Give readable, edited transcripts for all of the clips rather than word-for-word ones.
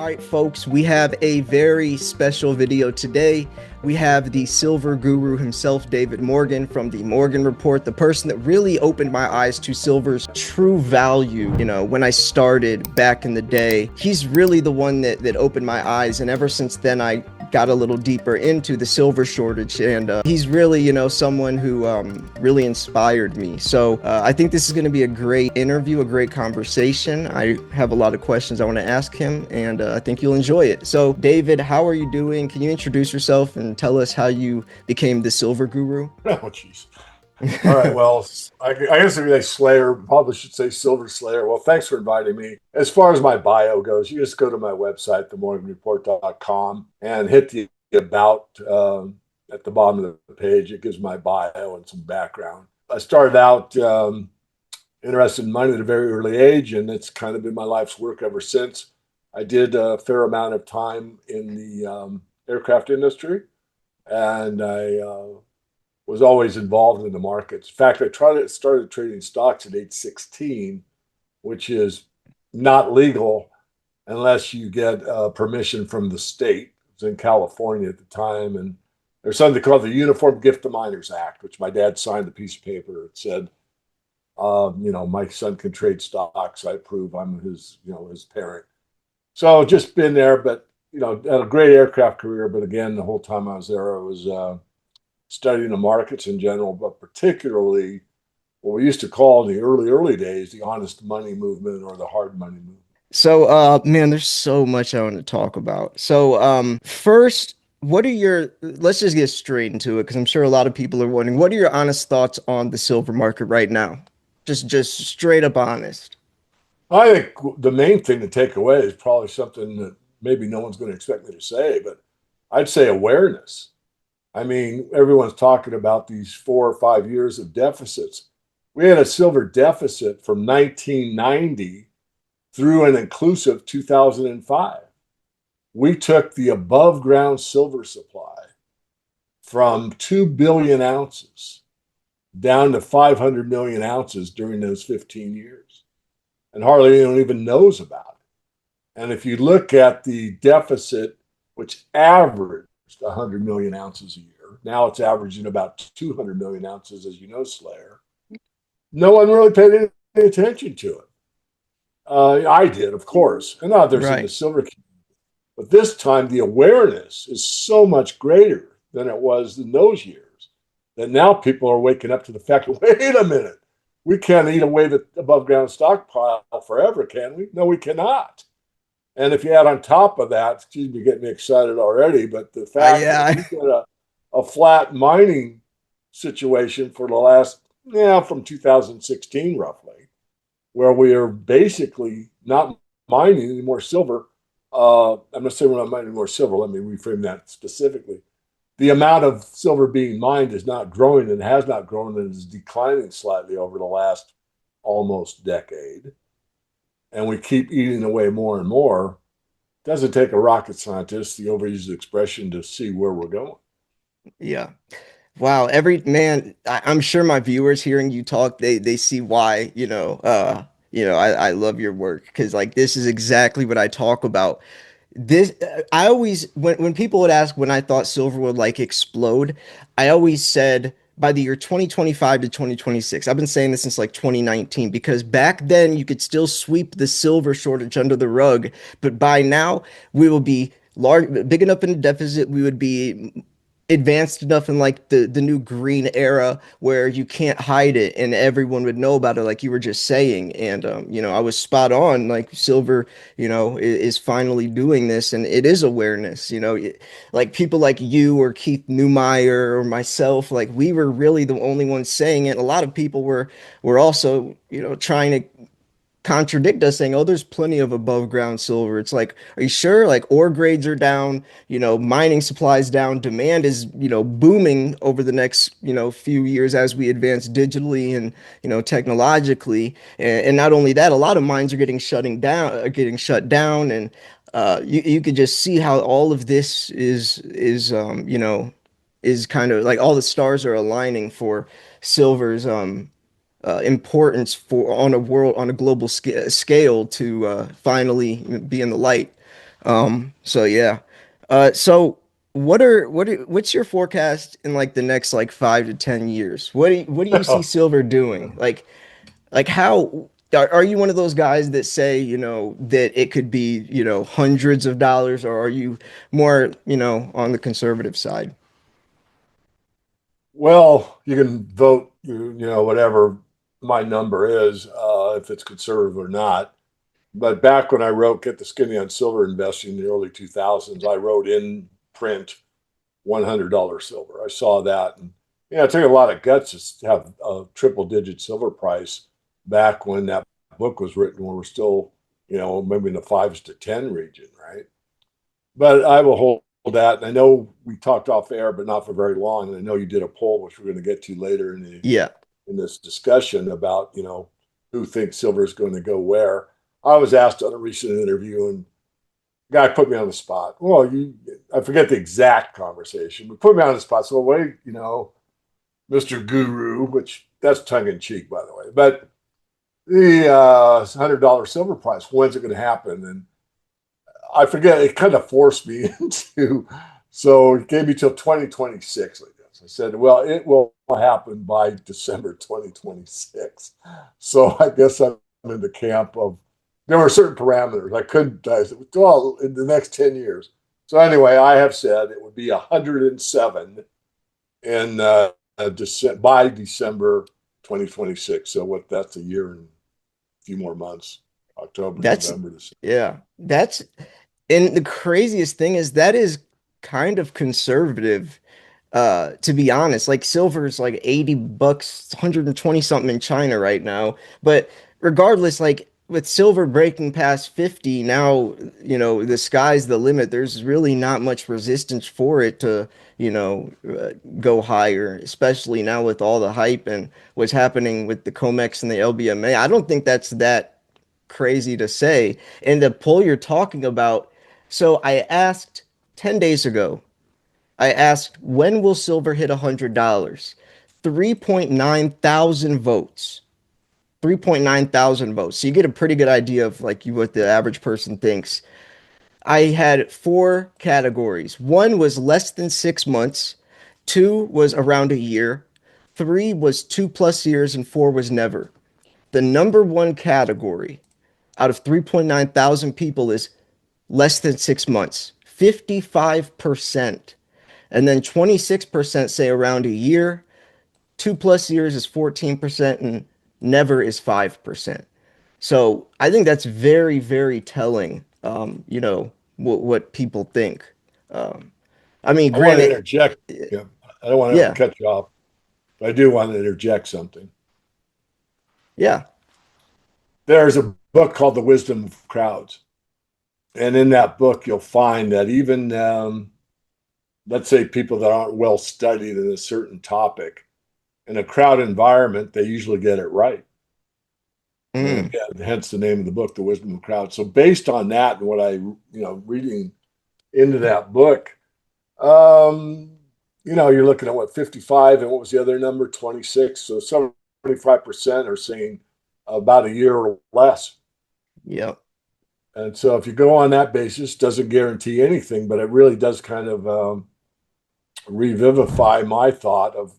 All right, folks, we have a very special video today. We have the silver guru himself, David Morgan from the Morgan Report, the person that really opened my eyes to silver's true value. You know, when I started back in the day, he's really the one that opened my eyes. And ever since then, I got a little deeper into the silver shortage. And he's really, someone who really inspired me. So I think this is going to be a great interview, a great conversation. I have a lot of questions I want to ask him, and I think you'll enjoy it. So, David, how are you doing? Can you introduce yourself and tell us how you became the silver guru? Oh, jeez. All right. Well, I guess if you say Slayer, probably should say Silver Slayer. Well, thanks for inviting me. As far as my bio goes, you just go to my website, themorganreport.com, and hit the about at the bottom of the page. It gives my bio and some background. I started out interested in money at a very early age, and it's kind of been my life's work ever since. I did a fair amount of time in the aircraft industry, and I was always involved in the markets. In fact, started trading stocks at age 16, which is not legal unless you get permission from the state. It was in California at the time, and there's something called the Uniform Gift to Minors Act, which my dad signed a piece of paper. It said, my son can trade stocks. I approve. I'm his parent. So just been there, but had a great aircraft career. But again, the whole time I was there, I was studying the markets in general, but particularly what we used to call in the early days the honest money movement or the hard money movement. So, man, there's so much I want to talk about. So, first, let's just get straight into it because I'm sure a lot of people are wondering, what are your honest thoughts on the silver market right now? Just straight up honest. I think the main thing to take away is probably something that maybe no one's going to expect me to say, but I'd say awareness. I mean, everyone's talking about these 4 or 5 years of deficits. We had a silver deficit from 1990 through an inclusive 2005. We took the above ground silver supply from 2 billion ounces down to 500 million ounces during those 15 years. And hardly anyone even knows about it. And if you look at the deficit, which averaged 100 million ounces a year, now it's averaging about 200 million ounces, as you know, Slayer. No one really paid any attention to it. I did, of course, and others in the Right. silver community. But this time, the awareness is so much greater than it was in those years that now people are waking up to the fact, wait a minute, we can't eat away the above ground stockpile forever, can we? No, we cannot. And if you add on top of that, excuse me, getting me excited already, but the fact that Yeah. we've got a flat mining situation for the last, from 2016 roughly, where we are basically not mining any more silver. I'm not saying we're not mining more silver. Let me reframe that specifically. The amount of silver being mined is not growing and has not grown and is declining slightly over the last almost decade. And we keep eating away more and more. It doesn't take a rocket scientist, the overused expression, to see where we're going. Yeah. Wow, every man, I'm sure my viewers hearing you talk, they see why, I love your work because like this is exactly what I talk about. This I always when people would ask when I thought silver would like explode, I always said by the year 2025 to 2026. I've been saying this since like 2019 because back then you could still sweep the silver shortage under the rug, but by now we will be large, big enough in a deficit. We would be advanced enough in like the new green era where you can't hide it and everyone would know about it like you were just saying. And I was spot on. Like silver, is finally doing this, and it is awareness. Like people like you or Keith Newmeyer or myself, like we were really the only ones saying it. A lot of people were also trying to contradict us saying, oh, there's plenty of above ground silver. It's like, are you sure? Like ore grades are down, mining supplies down, demand is, booming over the next, few years as we advance digitally and, technologically. And not only that, a lot of mines are getting shut down. And you could just see how all of this is kind of like all the stars are aligning for silver's importance for on a global scale to finally be in the light. So yeah. So what's your forecast in like the next like 5 to 10 years? What do you see silver doing? Like how are you one of those guys that say, that it could be, hundreds of dollars, or are you more, on the conservative side? Well, you can vote, whatever my number is, if it's conservative or not. But back when I wrote Get the Skinny on Silver Investing in the early 2000s, I wrote in print $100 silver. I saw that. And, it took a lot of guts to have a triple digit silver price back when that book was written, when we're still, maybe in the fives to 10 region, right? But I will hold that. And I know we talked off air, but not for very long. And I know you did a poll, which we're going to get to later Yeah. in this discussion about, who thinks silver is going to go where. I was asked on a recent interview, and the guy put me on the spot. Well, I forget the exact conversation, but put me on the spot. So, wait, Mr. Guru, which that's tongue in cheek, by the way, but the $100 silver price, when's it going to happen? And I forget, it kind of forced me into, so it gave me till 2026, I guess. I said, well, it will happen by December 2026. So I guess I'm in the camp of, there were certain parameters. I couldn't, I said, well, in the next 10 years. So anyway, I have said it would be 107 in by December 2026. So what, that's a year and a few more months, October, That's November, December. yeah. And the craziest thing is that is kind of conservative, to be honest. Like silver is like $80, 120 something in China right now. But regardless, like with silver breaking past 50, now, the sky's the limit. There's really not much resistance for it to, go higher, especially now with all the hype and what's happening with the COMEX and the LBMA. I don't think that's that crazy to say. And the poll you're talking about, so I asked 10 days ago, I asked, when will silver hit $100? 3.9 thousand votes. 3.9 thousand votes. So you get a pretty good idea of like what the average person thinks. I had four categories. One was less than 6 months, two was around a year, three was 2+ years, and four was never. The number one category out of 3.9 thousand people is less than 6 months, 55%. And then 26% say around a year, 2+ years is 14%, and never is 5%. So I think that's very, very telling, what people think. Um, I mean, I want to granted, interject. Yeah, I don't want to yeah, cut you off, but I do want to interject something. yeah. There's a book called The Wisdom of Crowds. And in that book, you'll find that even, let's say, people that aren't well studied in a certain topic, in a crowd environment, they usually get it right. And Mm, again, hence the name of the book, The Wisdom of Crowds. So based on that and what I, reading into that book, um, you're looking at what, 55, and what was the other number? 26. So 75% are saying about a year or less. yep. And so if you go on that basis, doesn't guarantee anything, but it really does kind of revivify my thought of,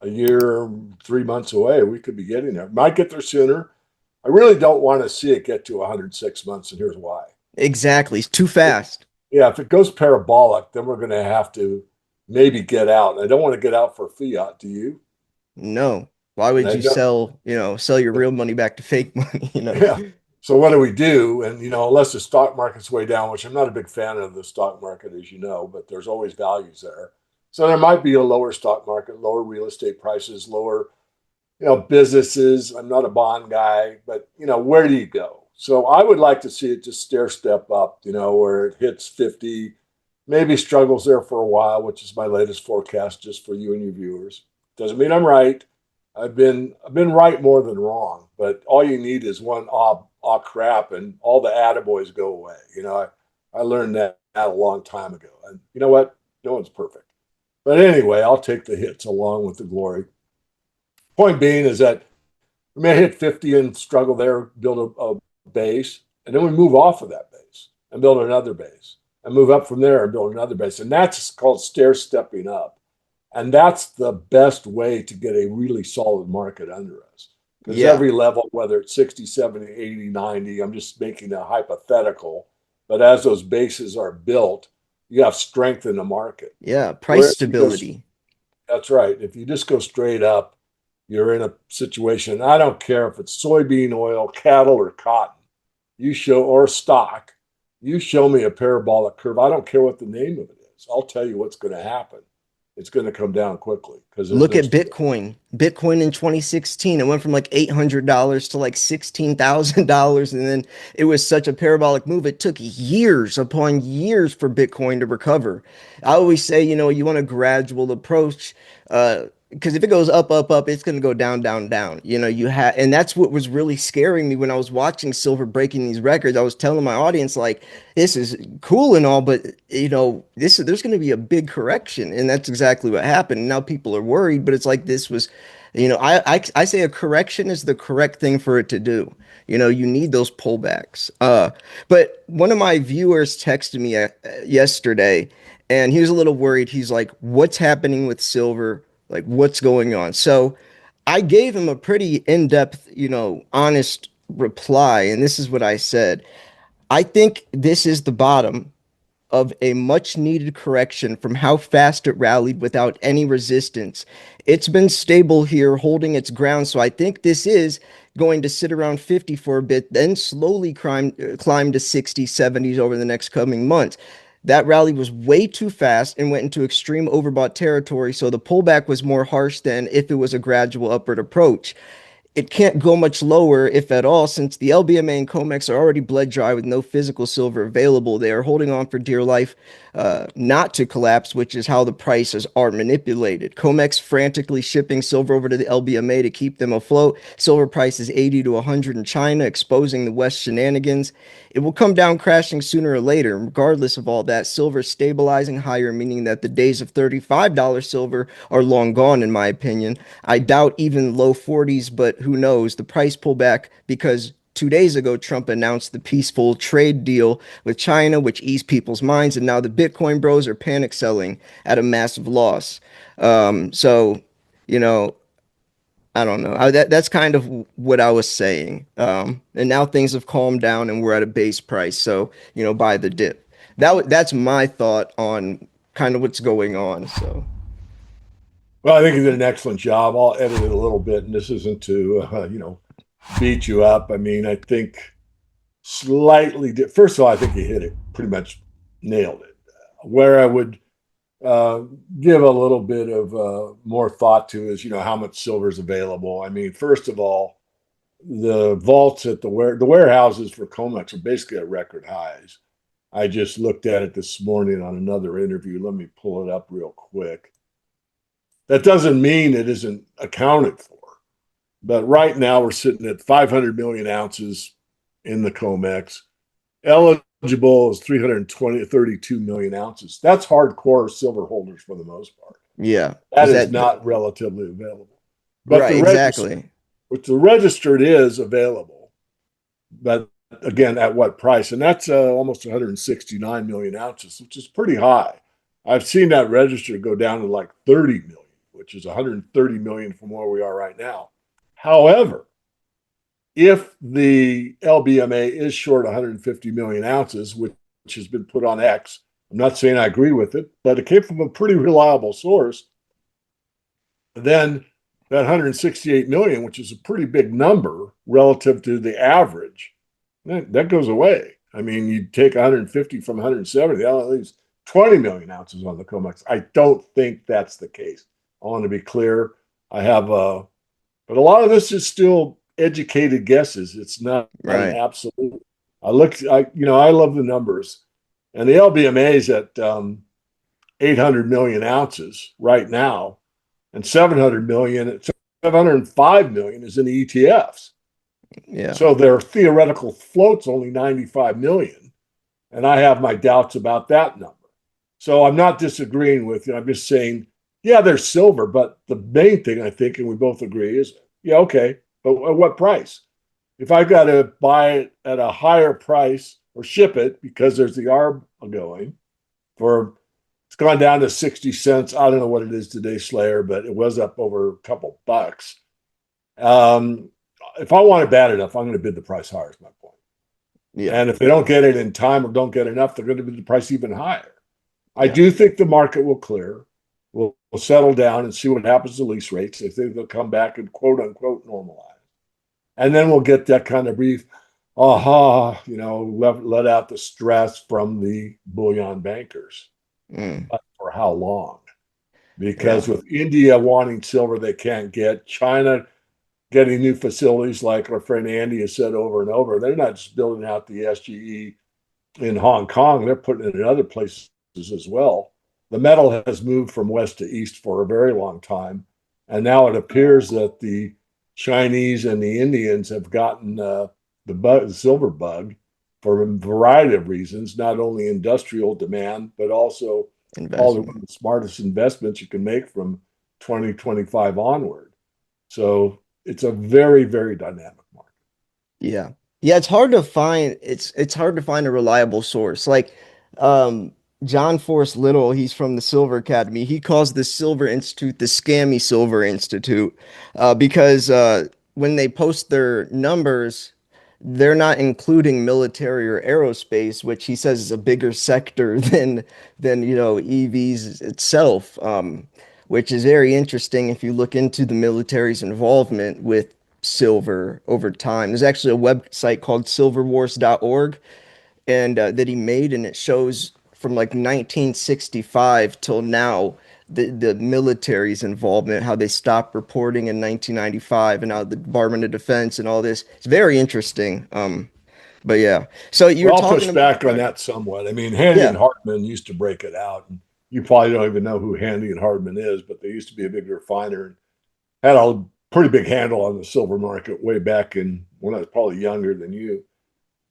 a year, 3 months away, we could be getting there. Might get there sooner. I really don't want to see it get to 106 months, and here's why. Exactly. It's too It, fast. yeah, if it goes parabolic, then we're going to have to maybe get out. I don't want to get out for fiat, do you? No. Why And would I you know, sell your real money back to fake money? yeah. So what do we do? And unless the stock market's way down, which I'm not a big fan of the stock market, as you know, but there's always values there. So there might be a lower stock market, lower real estate prices, lower, businesses. I'm not a bond guy, but where do you go? So I would like to see it just stair step up, where it hits 50, maybe struggles there for a while, which is my latest forecast just for you and your viewers. Doesn't mean I'm right. I've been right more than wrong, but all you need is one crap, and all the attaboys go away. I learned that a long time ago, and you know what? No one's perfect. But anyway, I'll take the hits along with the glory. Point being is that we may hit 50 and struggle there, build a base, and then we move off of that base. and build another base and move up from there and build another base. And that's called stair stepping up. And that's the best way to get a really solid market under us. Because Yeah. every level, whether it's 60, 70, 80, 90, I'm just making a hypothetical, but as those bases are built, you have strength in the market. Yeah. Price Whereas you just, stability. that's right. If you just go straight up, you're in a situation. I don't care if it's soybean oil, cattle, or cotton. You show or stock. You show me a parabolic curve. I don't care what the name of it is. I'll tell you what's going to happen. It's going to come down quickly because Look there's at Bitcoin. Bitcoin in 2016, it went from like $800 to like $16,000. And then it was such a parabolic move. It took years upon years for Bitcoin to recover. I always say, you want a gradual approach. Because if it goes up, up, up, it's going to go down, down, down. And that's what was really scaring me when I was watching silver breaking these records. I was telling my audience, like, this is cool and all, but there's going to be a big correction, and that's exactly what happened. And now people are worried, but it's like this was, I say a correction is the correct thing for it to do. You need those pullbacks. But one of my viewers texted me yesterday, and he was a little worried. He's like, "What's happening with silver? Like, what's going on?" So I gave him a pretty in-depth, honest reply, and this is what I said. I think this is the bottom of a much needed correction from how fast it rallied without any resistance. It's been stable here, holding its ground. So I think this is going to sit around 50 for a bit, then slowly climb to 60s, 70s over the next coming months. That rally was way too fast and went into extreme overbought territory. So the pullback was more harsh than if it was a gradual upward approach. It can't go much lower, if at all, since the LBMA and COMEX are already bled dry with no physical silver available. They are holding on for dear life not to collapse, which is how the prices are manipulated. COMEX frantically shipping silver over to the LBMA to keep them afloat. Silver price is 80 to 100 in China, exposing the West shenanigans. It will come down crashing sooner or later. Regardless of all that, silver is stabilizing higher, meaning that the days of $35 silver are long gone, in my opinion. I doubt even low 40s, but who knows? The price pullback because 2 days ago, Trump announced the peaceful trade deal with China, which eased people's minds, and now the Bitcoin bros are panic selling at a massive loss. So, you know, I don't know. That's kind of what I was saying. And now things have calmed down, and we're at a base price. So, buy the dip. That's my thought on kind of what's going on. So, well, I think you did an excellent job. I'll edit it a little bit, and this isn't to beat you up. I mean, I think first of all, I think you hit it pretty much, nailed it. Where I would uh, give a little bit of more thought to is how much silver is available. I mean, first of all, the vaults at the warehouses for Comex are basically at record highs. I just looked at it this morning on another interview. Let me pull it up real quick. That doesn't mean it isn't accounted for, but right now we're sitting at 500 million ounces in the Comex. Eligible is 32 million ounces. That's hardcore silver holders for the most part. yeah. That Is is that not relatively available. But right? Exactly. the registered is available. But again, at what price? And that's almost 169 million ounces, which is pretty high. I've seen that register go down to like 30 million, which is 130 million from where we are right now. However, if the LBMA is short 150 million ounces, which has been put on X, I'm not saying I agree with it, but it came from a pretty reliable source. Then that 168 million, which is a pretty big number relative to the average, that goes away. I mean, you take 150 from 170, that leaves 20 million ounces on the COMEX. I don't think that's the case. I want to be clear. I have but a lot of this is still educated guesses. It's not an Right. absolute. I love the numbers, and the LBMA is at 800 million ounces right now, and 705 million is in the ETFs. Yeah. So their theoretical float's only 95 million, and I have my doubts about that number. So I'm not disagreeing with you. I'm just saying, yeah, there's silver, but the main thing I think, and we both agree, is okay, but at what price? If I got to buy it at a higher price or ship it because there's the arb going for it's gone down to 60 cents. I don't know what it is today, Slayer, but it was up over a couple bucks. Um, if I want it bad enough, I'm going to bid the price higher, is my point. Yeah. And if they don't get it in time or don't get enough, they're going to bid the price even higher. I Yeah. do think the market will clear. We'll settle down and see what happens to lease rates. I think they'll come back and quote unquote normalize. And then we'll get that kind of brief, aha, let out the stress from the bullion bankers. Mm. But for how long? Because Yeah. with India wanting silver they can't get, China getting new facilities, like our friend Andy has said over and over, they're not just building out the SGE in Hong Kong, they're putting it in other places as well. The metal has moved from west to east for a very long time. And now it appears that the Chinese and the Indians have gotten the silver bug for a variety of reasons, not only industrial demand, but also probably one of Investment. the smartest investments you can make from 2025 onward. So it's a very, very dynamic market. Yeah. Yeah, it's hard to find a reliable source. Like um John Forrest Little, he's from the Silver Academy. He calls the Silver Institute the Scammy Silver Institute because when they post their numbers, they're not including military or aerospace, which he says is a bigger sector than EVs itself. Which is very interesting if you look into the military's involvement with silver over time. There's actually a website called silverwars.org and that he made, and it shows from like 1965 till now the military's involvement, how they stopped reporting in 1995, and how the Department of Defense and all this. It's very interesting. But yeah. So you were Well, I'll talking push about, back on that somewhat. I mean, Handy and yeah, Hartman used to break it out. And you probably don't even know who Handy and Hartman is, but they used to be a big refiner and had a pretty big handle on the silver market way back in when I was probably younger than you.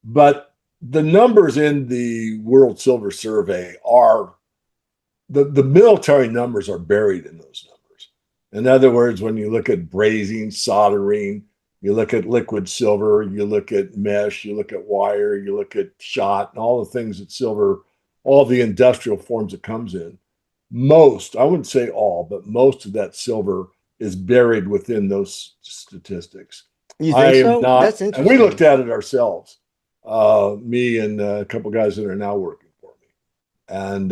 But the numbers in the World Silver Survey are the military numbers are buried in those numbers. In other words, when you look at brazing, soldering, you look at liquid silver, you look at mesh, you look at wire, you look at shot, and all the things that silver, all the industrial forms it comes in. Most, I wouldn't say all, but most of that silver is buried within those statistics. you I think am so? not, That's and we looked interesting. at it ourselves, me and a couple guys that are now working for me. And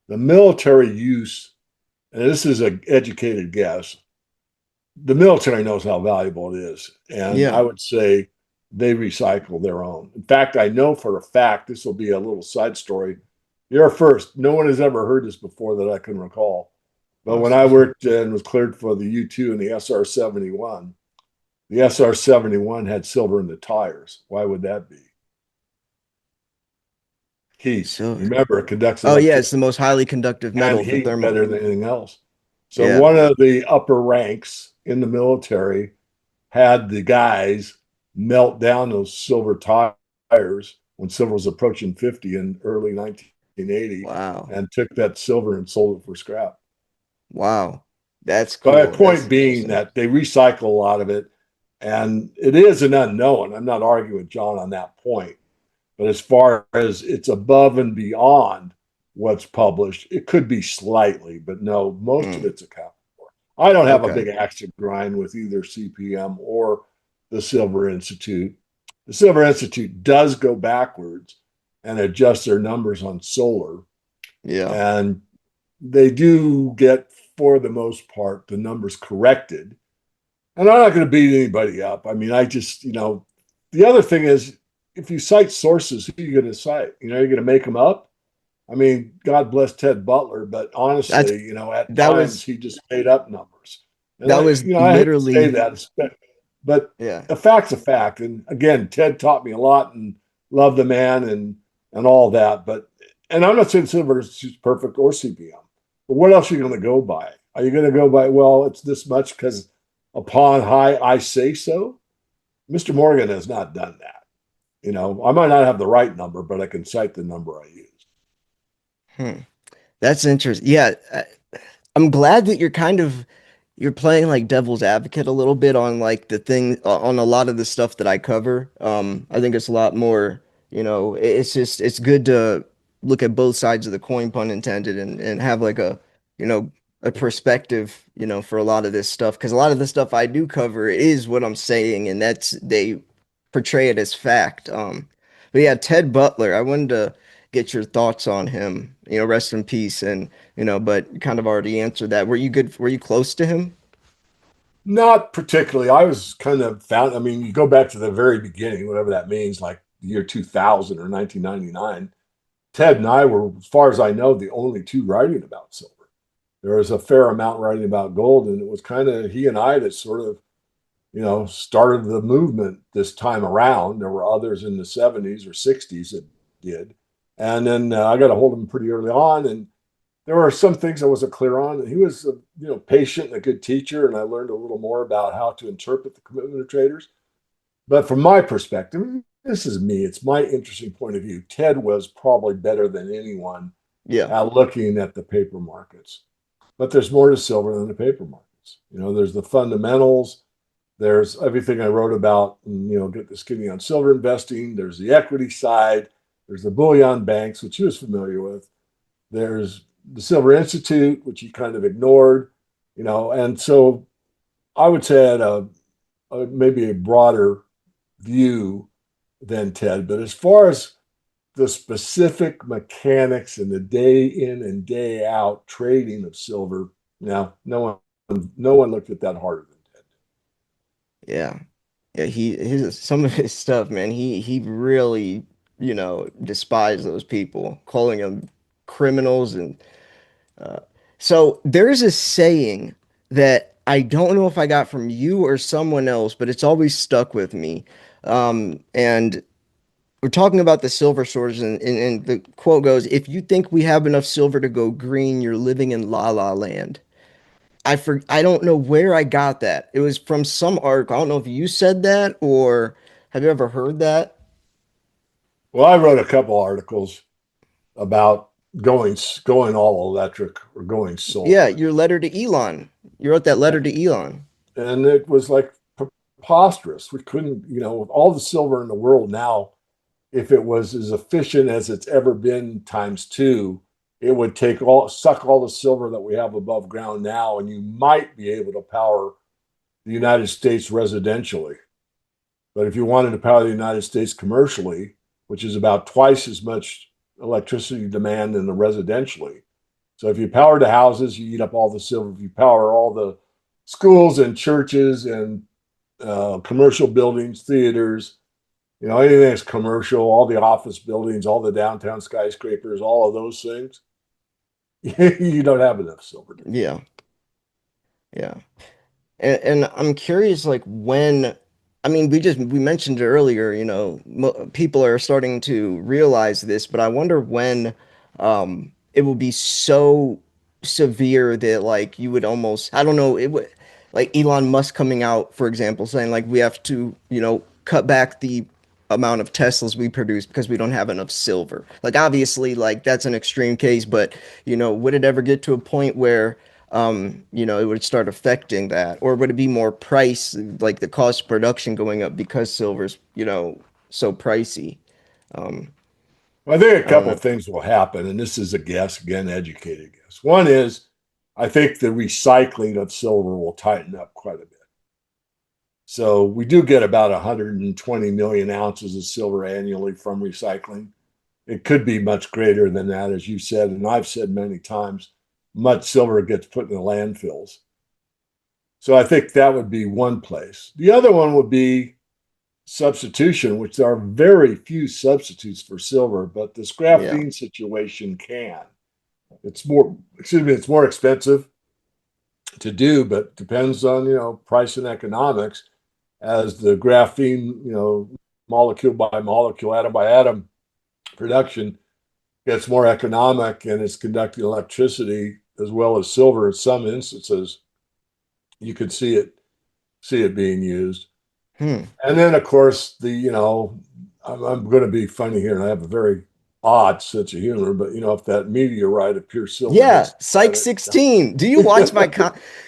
the military use, and this is an educated guess, the military knows how valuable it is. And I Yeah. would say they recycle their own. In fact, I know for a fact, this will be a little side story. You're first. No one has ever heard this before that I can recall. But when I Awesome. worked and was cleared for the U2 and the SR 71, the SR 71 had silver in the tires. Why would that be? Heat. So, Remember, it conducts oh yeah, it's the electricity most highly conductive and metal, the heat thermal. better than anything else. So Yeah. one of the upper ranks in the military had the guys melt down those silver tires when silver was approaching 50 in early 1980 Wow. and took that silver and sold it for scrap. Wow. That's My cool. That's point being interesting. that they recycle a lot of it and it is an unknown. I'm not arguing with John on that point. But as far as it's above and beyond what's published, it could be slightly, but no, most of Mm, it's accounted for. I don't have a okay. big axe to grind with either CPM or the Silver Institute. The Silver Institute does go backwards and adjust their numbers on solar, Yeah. and they do get, for the most part, the numbers corrected. And I'm not going to beat anybody up. I mean, the other thing is if you cite sources, who are you going to cite? You're going to make them up. I mean, God bless Ted Butler, but That's honestly, at that times was he just made up numbers. And that was I hate to say literally, that, but yeah. a fact's a fact. And again, Ted taught me a lot and loved the man and all that. But and I'm not saying Silver is perfect or CPM, but what else are you going to go by? Are you going to go by, well, it's this much because upon high I say so? Mr. Morgan has not done that. I might not have the right number, but I can cite the number I use. Hmm. That's interesting. Yeah, I'm glad that you're playing like devil's advocate a little bit on like the thing on a lot of the stuff that I cover. I think it's a lot more. It's just it's good to look at both sides of the coin, pun intended, and have like you know, a perspective, for a lot of this stuff. Because a lot of the stuff I do cover is what I'm saying, and that's they portray it as fact. But yeah, Ted Butler, I wanted to get your thoughts on him. Rest in peace, and but kind of already answered that. Were you good? Were you close to him? Not particularly. I was kind of found, I mean, you go back to the very beginning, whatever that means, like the year 2000 or 1999. Ted and I were, as far as I know, the only two writing about silver. There was a fair amount writing about gold, and it was kind of he and I that sort of, started the movement this time around. There were others in the 70s or 60s that did. And then I got a hold of him pretty early on, and there were some things I wasn't clear on. He was, patient and a good teacher, and I learned a little more about how to interpret the commitment of traders. But from my perspective, this is me. It's my interesting point of view. Ted was probably better than anyone Yeah, at looking at the paper markets. But there's more to silver than the paper markets. There's the fundamentals. There's everything I wrote about, get the skinny on silver investing. There's the equity side. There's the bullion banks, which he was familiar with. There's the Silver Institute, which he kind of ignored, and so I would say I had maybe a broader view than Ted. But as far as the specific mechanics and the day in and day out trading of silver, now no one looked at that harder than Ted. yeah. Yeah, his some of his stuff, man, he really, despised those people, calling them criminals and uh so there's a saying that I don't know if I got from you or someone else, but it's always stuck with me. And we're talking about the silver shortage, and the quote goes, "If you think we have enough silver to go green, you're living in la la land." I don't know where I got that. It was from some article. I don't know if you said that or have you ever heard that? Well, I wrote a couple articles about going all electric or going Yeah, solar, your letter to Elon. You wrote that letter to Elon. and it was like preposterous. We couldn't, with all the silver in the world now, if it was as efficient as it's ever been times two, it would suck all the silver that we have above ground now, and you might be able to power the United States residentially. But if you wanted to power the United States commercially, which is about twice as much electricity demand than the residentially. So if you power the houses, you eat up all the silver. If you power all the schools and churches and commercial buildings, theaters, anything that's commercial, all the office buildings, all the downtown skyscrapers, all of those things, you don't have enough silver to do Yeah, yeah. And I'm curious, like when, I mean, we mentioned it earlier, mo people are starting to realize this, but I wonder when it will be so severe that like you would almost, I don't know, it would like Elon Musk coming out, for example, saying like we have to, cut back the amount of Teslas we produce because we don't have enough silver. Like obviously, like that's an extreme case, but would it ever get to a point where it would start affecting that, or would it be more price, like the cost of production going up because silver's, so pricey? Um, Well, I think a I don't couple know. of things will happen, and this is a guess, again, educated guess. One is I think the recycling of silver will tighten up quite a bit. So we do get about 120 million ounces of silver annually from recycling. It could be much greater than that, as you said, and I've said many times, much silver gets put in the landfills. So I think that would be one place. The other one would be substitution, which there are very few substitutes for silver, but this Yeah. graphene situation can. It's more expensive to do, but depends on, price and economics as the graphene, molecule by molecule, atom by atom production gets more economic and it's conducting electricity as well as silver in some instances, you could see it being used. Hmm. And then, of course, I'm going to be funny here, and I have a very odd sense of humor. But if that meteorite appears silver Yeah, next to the Psych planet, 16. Do you watch my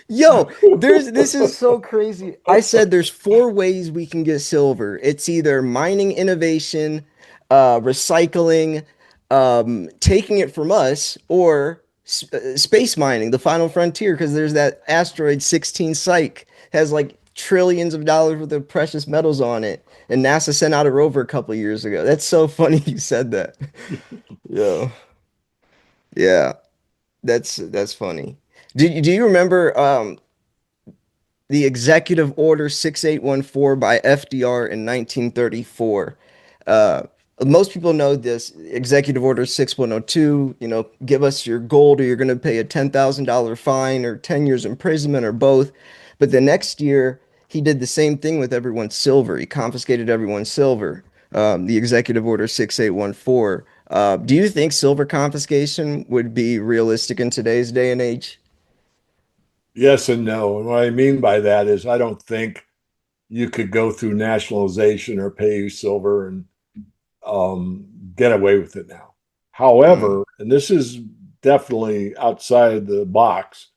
Yo, this is so crazy. I said there's four ways we can get silver. It's either mining innovation, recycling, taking it from us, or space mining, the final frontier, because there's that asteroid 16 Psyche has like trillions of dollars worth of precious metals on it, and NASA sent out a rover a couple years ago. That's so funny you said that. Yeah, yeah, that's funny. Do you remember the Executive Order 6814 by FDR in 1934? Uh, Most people know this Executive Order 6102, give us your gold or you're going to pay a $10,000 fine or 10 years imprisonment or both. But the next year, he did the same thing with everyone's silver. He confiscated everyone's silver, the Executive Order 6814. Do you think silver confiscation would be realistic in today's day and age? Yes and no. And what I mean by that is I don't think you could go through nationalization or pay you silver and get away with it now. Mm, However, and this is definitely outside the box,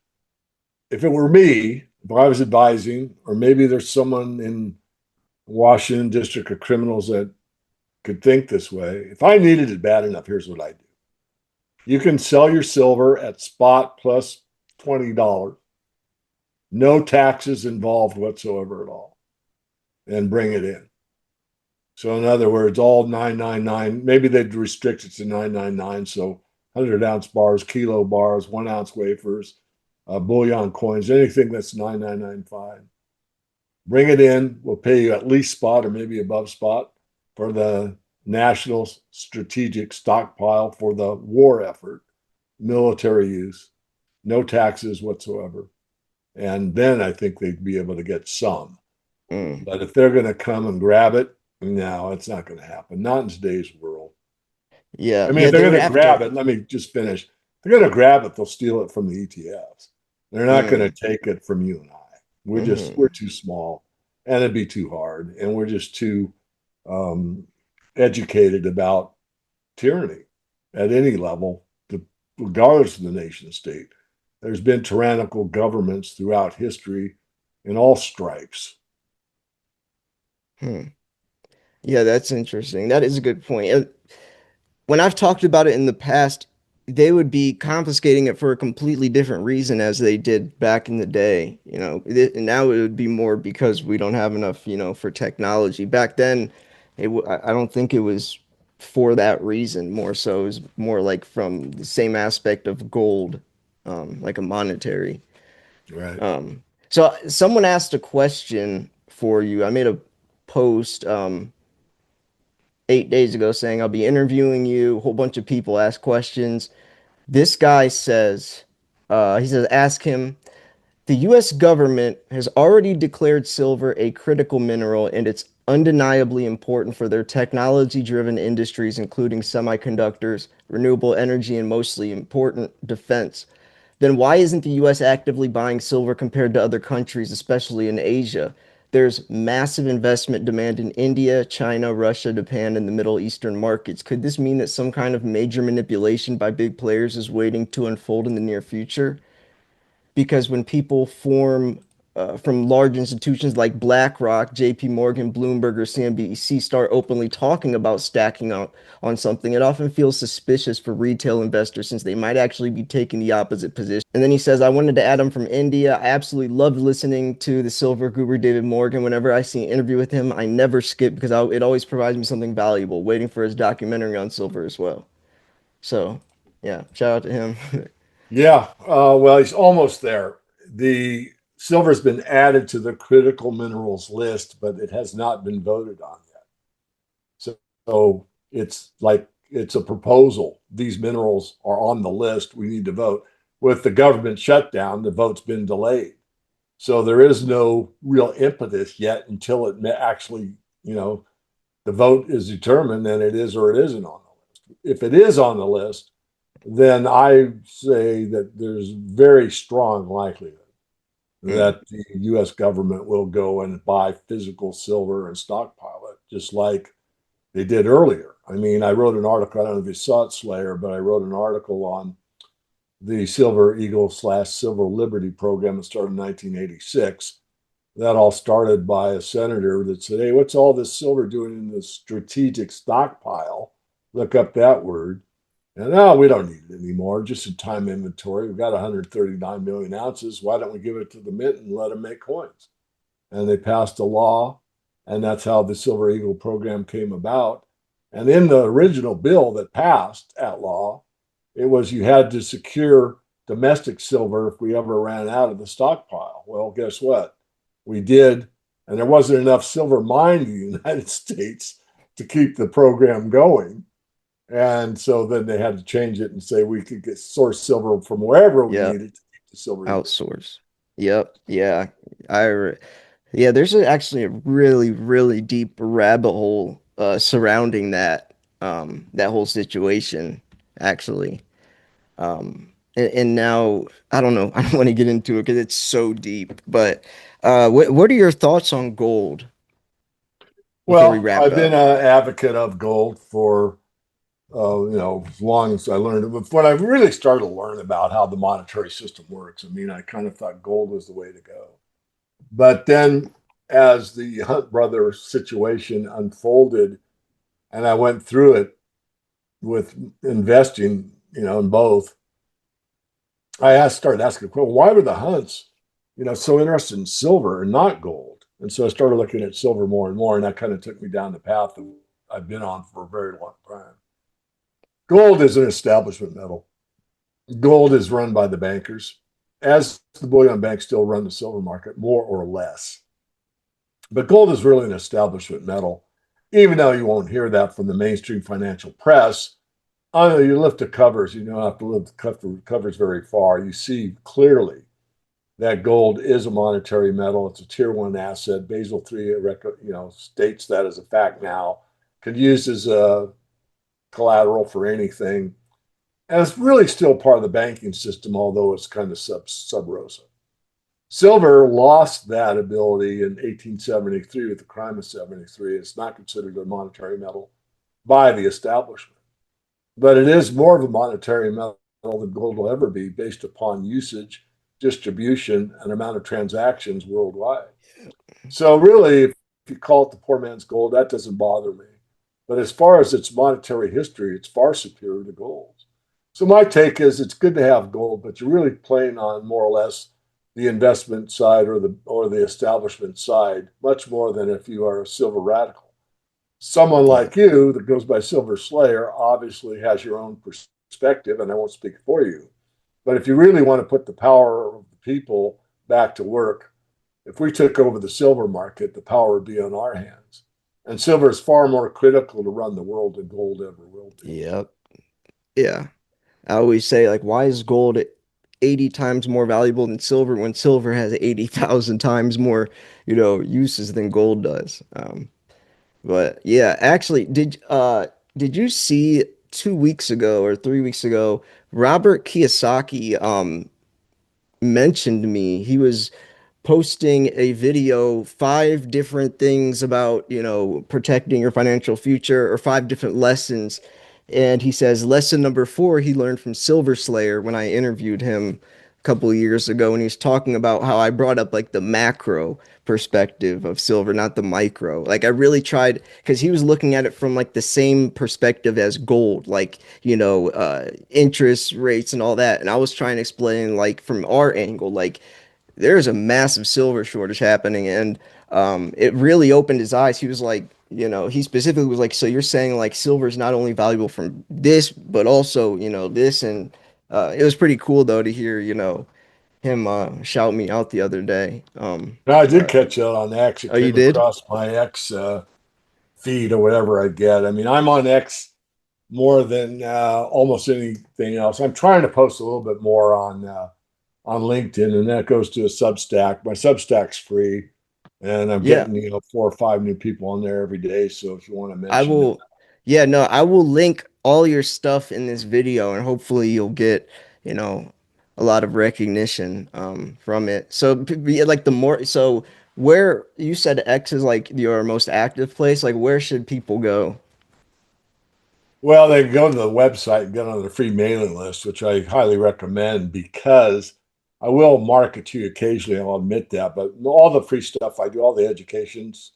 if it were me, if I was advising, or maybe there's someone in Washington District of Criminals that could think this way, if I needed it bad enough, here's what I do. You can sell your silver at spot plus $20, no taxes involved whatsoever at all, and bring it in. So in other words, all 999, maybe they'd restrict it to 999. So 100-ounce bars, kilo bars, 1 ounce wafers, bullion coins, anything that's 9995. Bring it in. We'll pay you at least spot or maybe above spot for the national strategic stockpile for the war effort, military use, no taxes whatsoever. And then I think they'd be able to get some. mm. But if they're going to come and grab it, no, it's not going to happen. Not in today's world. Yeah, I mean, yeah, if they're they would going to have grab to. it, let me just finish. If they're going to grab it, they'll steal it from the ETFs. They're not going to Mm, take it from you and I. We're hmm. too small, and it'd be too hard, and we're just too um, educated about tyranny at any level, regardless of the nation state. There's been tyrannical governments throughout history in all stripes. Hmm. Yeah, that's interesting. That is a good point. When I've talked about it in the past, they would be confiscating it for a completely different reason as they did back in the day. And now it would be more because we don't have enough, for technology. Back then, I don't think it was for that reason. More so, it was more like from the same aspect of gold, like a monetary. Right. So someone asked a question for you. I made a post 8 days ago saying I'll be interviewing you. A whole bunch of people ask questions. This guy says, he says, ask him, the US government has already declared silver a critical mineral and it's undeniably important for their technology-driven industries, including semiconductors, renewable energy, and mostly important defense. Then why isn't the US actively buying silver compared to other countries, especially in Asia? There's massive investment demand in India, China, Russia, Japan, and the Middle Eastern markets. Could this mean that some kind of major manipulation by big players is waiting to unfold in the near future? Because when people form from large institutions like BlackRock, JP Morgan, Bloomberg, or CNBC start openly talking about stacking out on something, it often feels suspicious for retail investors since they might actually be taking the opposite position. And then he says, I wanted to add him from India. I absolutely loved listening to the silver guru David Morgan. Whenever I see an interview with him, I never skip because it always provides me something valuable, waiting for his documentary on silver as well. So, yeah, shout out to him. Yeah, well, he's almost there. The silver's been added to the critical minerals list, but it has not been voted on yet. So it's like it's a proposal. These minerals are on the list. We need to vote. With the government shutdown, the vote's been delayed. So there is no real impetus yet until it actually, you know, the vote is determined and it is or it isn't on the list. If it is on the list, then I say that there's very strong likelihood Mm, that the US government will go and buy physical silver and stockpile it, just like they did earlier. I mean, I wrote an article, I don't know if you saw it, Slayer, but I wrote an article on the Silver Eagle / Silver Liberty program that started in 1986 that all started by a senator that said, "Hey, what's all this silver doing in the strategic stockpile?" Look up that word. And now we don't need it anymore, just in time inventory. We've got 139 million ounces. Why don't we give it to the mint and let them make coins? And they passed a law, and that's how the Silver Eagle program came about. And in the original bill that passed at law, it was you had to secure domestic silver if we ever ran out of the stockpile. Well, guess what? We did, and there wasn't enough silver mined in the United States to keep the program going. And so then they had to change it and say we could get source silver from wherever we Yep. needed to keep the Silver Eagle. Outsource. Yep. Yeah. I re- yeah, there's actually a really, really deep rabbit hole surrounding that whole situation, actually. And now I don't know, I don't want to get into it because it's so deep, but what are your thoughts on gold before we Well, wrap I've been up? an advocate of gold for as long as I learned it. When I really started to learn about how the monetary system works, I mean, I kind of thought gold was the way to go. But then, as the Hunt brothers situation unfolded, and I went through it with investing, in both, started asking, well, why were the Hunts, so interested in silver and not gold? And so I started looking at silver more and more, and that kind of took me down the path that I've been on for a very long time. Gold is an establishment metal. Gold is run by the bankers, as the bullion banks still run the silver market, more or less. But gold is really an establishment metal, even though you won't hear that from the mainstream financial press. I know you lift the covers, you don't have to lift the covers very far. You see clearly that gold is a monetary metal. It's a tier one asset. Basel III, states that as a fact now. Could use as a collateral for anything. And it's really still part of the banking system, although it's kind of sub rosa. Silver lost that ability in 1873 with the crime of 73. It's not considered a monetary metal by the establishment, but it is more of a monetary metal than gold will ever be based upon usage, distribution, and amount of transactions worldwide. So, really, if you call it the poor man's gold, that doesn't bother me. But as far as its monetary history, it's far superior to gold. So my take is it's good to have gold, but you're really playing on more or less the investment side or the establishment side, much more than if you are a silver radical. Someone Yeah. like you that goes by Silver Slayer obviously has your own perspective, and I won't speak for you. But if you really want to put the power of the people back to work, if we took over the silver market, the power would be on our hands. And silver is far more critical to run the world than gold ever will be. Yep. Yeah. I always say, like, why is gold 80 times more valuable than silver when silver has 80,000 times more, uses than gold does? But yeah, actually, did you see 2 weeks ago or 3 weeks ago, Robert Kiyosaki mentioned me. He was posting a video, 5 different things about, protecting your financial future or 5 different lessons. And he says lesson number 4 he learned from Silver Slayer when I interviewed him a couple of years ago, and he's talking about how I brought up like the macro perspective of silver, not the micro. Like I really tried because he was looking at it from like the same perspective as gold, like, interest rates and all that. And I was trying to explain like from our angle, like there's a massive silver shortage happening, and it really opened his eyes. He was like, he specifically was like, so you're saying like silver is not only valuable from this, but also, this, and it was pretty cool though to hear, him shout me out the other day. Now, I did Uh, catch that on X. It oh, you came did? across my X feed or whatever I get. I mean, I'm on X more than almost anything else. I'm trying to post a little bit more on LinkedIn, and that goes to a Substack. My Substack's free, and I'm Yeah. getting 4 or 5 new people on there every day. So if you want to I mention it, will, yeah, no, I will link all your stuff in this video and hopefully you'll get, you know, a lot of recognition from it. So like the more, so where you said X is like your most active place, like where should people go? well, they can go to the website and get on the free mailing list, which I highly recommend because I will market to you occasionally, I'll admit that, but all the free stuff I do, all the educations,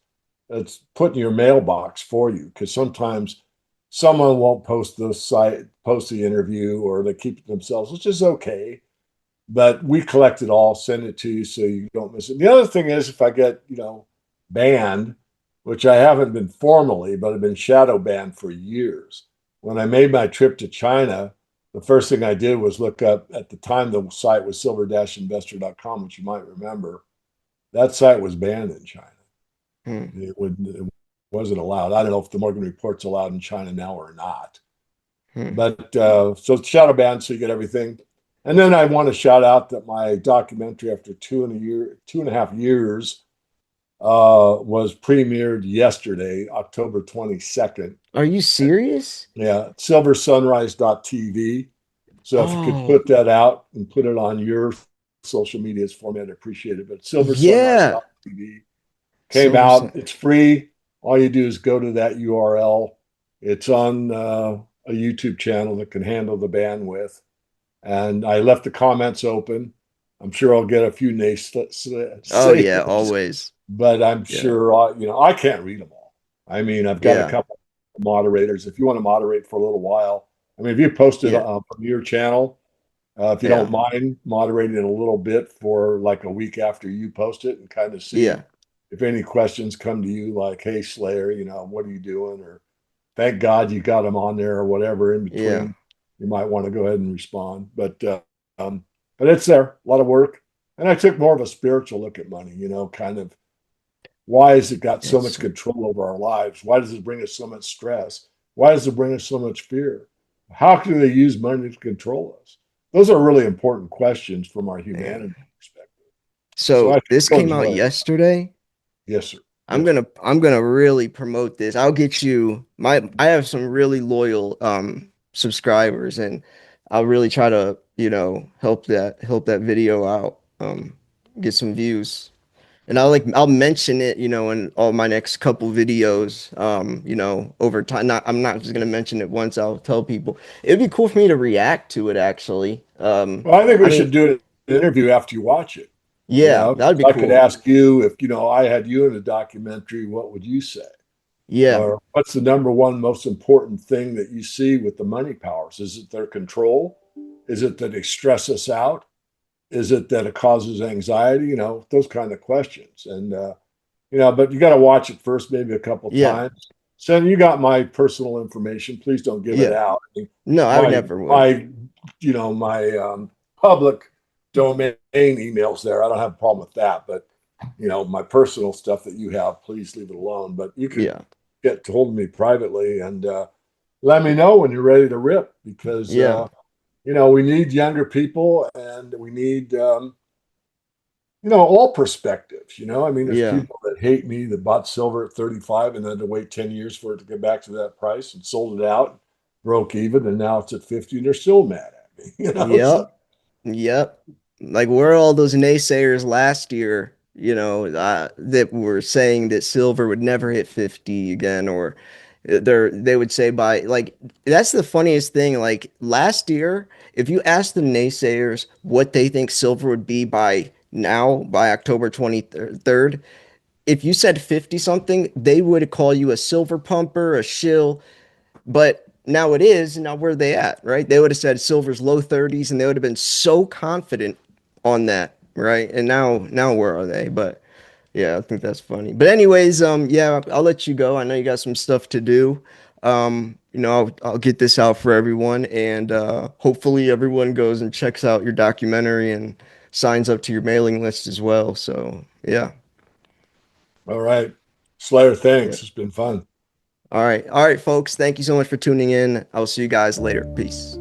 it's put in your mailbox for you because sometimes someone won't post the site, post the interview, or they keep it themselves, which is okay. But we collect it all, send it to you so you don't miss it. The other thing is if I get, banned, which I haven't been formally, but I've been shadow banned for years. When I made my trip to China, the first thing I did was look up at the time the site was silver-investor.com, which you might remember. That site was banned in China. Hmm. It wasn't allowed. I don't know if the Morgan Report's allowed in China now or not. Hmm. But so shadow banned, so you get everything. And then I want to shout out that my documentary, after 2.5 years, was premiered yesterday, October 22nd. Are you serious? Yeah, silversunrise.tv. So if you could Oh, put that out and put it on your social medias for me, I'd appreciate it. But yeah. silversunrise.tv came Silver out. Sun. It's free. All you do is go to that URL. It's on a YouTube channel that can handle the bandwidth. And I left the comments open. I'm sure I'll get a few Oh yeah, naysayers, always. but I'm Yeah. sure I can't read them all. I mean, I've got a Yeah. couple of moderators. If you want to moderate for a little while, I mean, if you post it Yeah. from your channel, if you don't Yeah. mind moderating a little bit for like a week after you post it and kind of see Yeah. if any questions come to you, like, hey, Slayer, what are you doing? Or thank God you got them on there or whatever in Yeah. between. You might want to go ahead and respond. Um, but it's there, a lot of work. And I took more of a spiritual look at money, kind of why has it got so much Yes. control over our lives? Why does it bring us so much stress? Why does it bring us so much fear? How can they use money to control us? Those are really important questions from our Man. humanity perspective. So I So this feel came out enjoy it. yesterday. Yes, sir. I'm Yes, sir. gonna really promote this. I'll get you I have some really loyal subscribers, and I'll really try to, help that video out, get some views. And I'll mention it, in all my next couple videos, over time. I'm not just gonna mention it once, I'll tell people. It'd be cool for me to react to it actually. Well, I think I we mean, should do an interview after you watch it. yeah, that'd be I could cool. ask you if, I had you in a documentary, what would you say? Yeah, Or what's the number one most important thing that you see with the money powers? Is it their control? Is it that they stress us out? Is it that it causes anxiety? Those kind of questions. And, but you got to watch it first, maybe a couple yeah, times. So you got my personal information. Please don't give it yeah. out. I mean, No, I would my, never would. my, my public domain emails there. I don't have a problem with that. But, my personal stuff that you have, please leave it alone. But you could Yeah, get hold of me privately and let me know when you're ready to rip because, yeah, we need younger people and we need, all perspectives. I mean, there's yeah, people that hate me that bought silver at 35 and then to wait 10 years for it to get back to that price and sold it out, broke even, and now it's at 50 and they're still mad at me, So, yep. Yep. Like where are all those naysayers last year, that were saying that silver would never hit 50 again, or they would say by like that's the funniest thing. Like last year, if you ask the naysayers what they think silver would be by now, by October 23rd, if you said 50 something, they would call you a silver pumper, a shill, but now it is, now where are they at, right? They would have said silver's low 30s and they would have been so confident on that, right? And now where are they? But yeah, I think that's funny. But anyways, yeah, I'll let you go. I know you got some stuff to do. I'll get this out for everyone, and hopefully everyone goes and checks out your documentary and signs up to your mailing list as well. So, yeah. all right. Slayer, Yeah. thanks. It's been fun. All right. All right, folks. Thank you so much for tuning in. I'll see you guys later. Peace.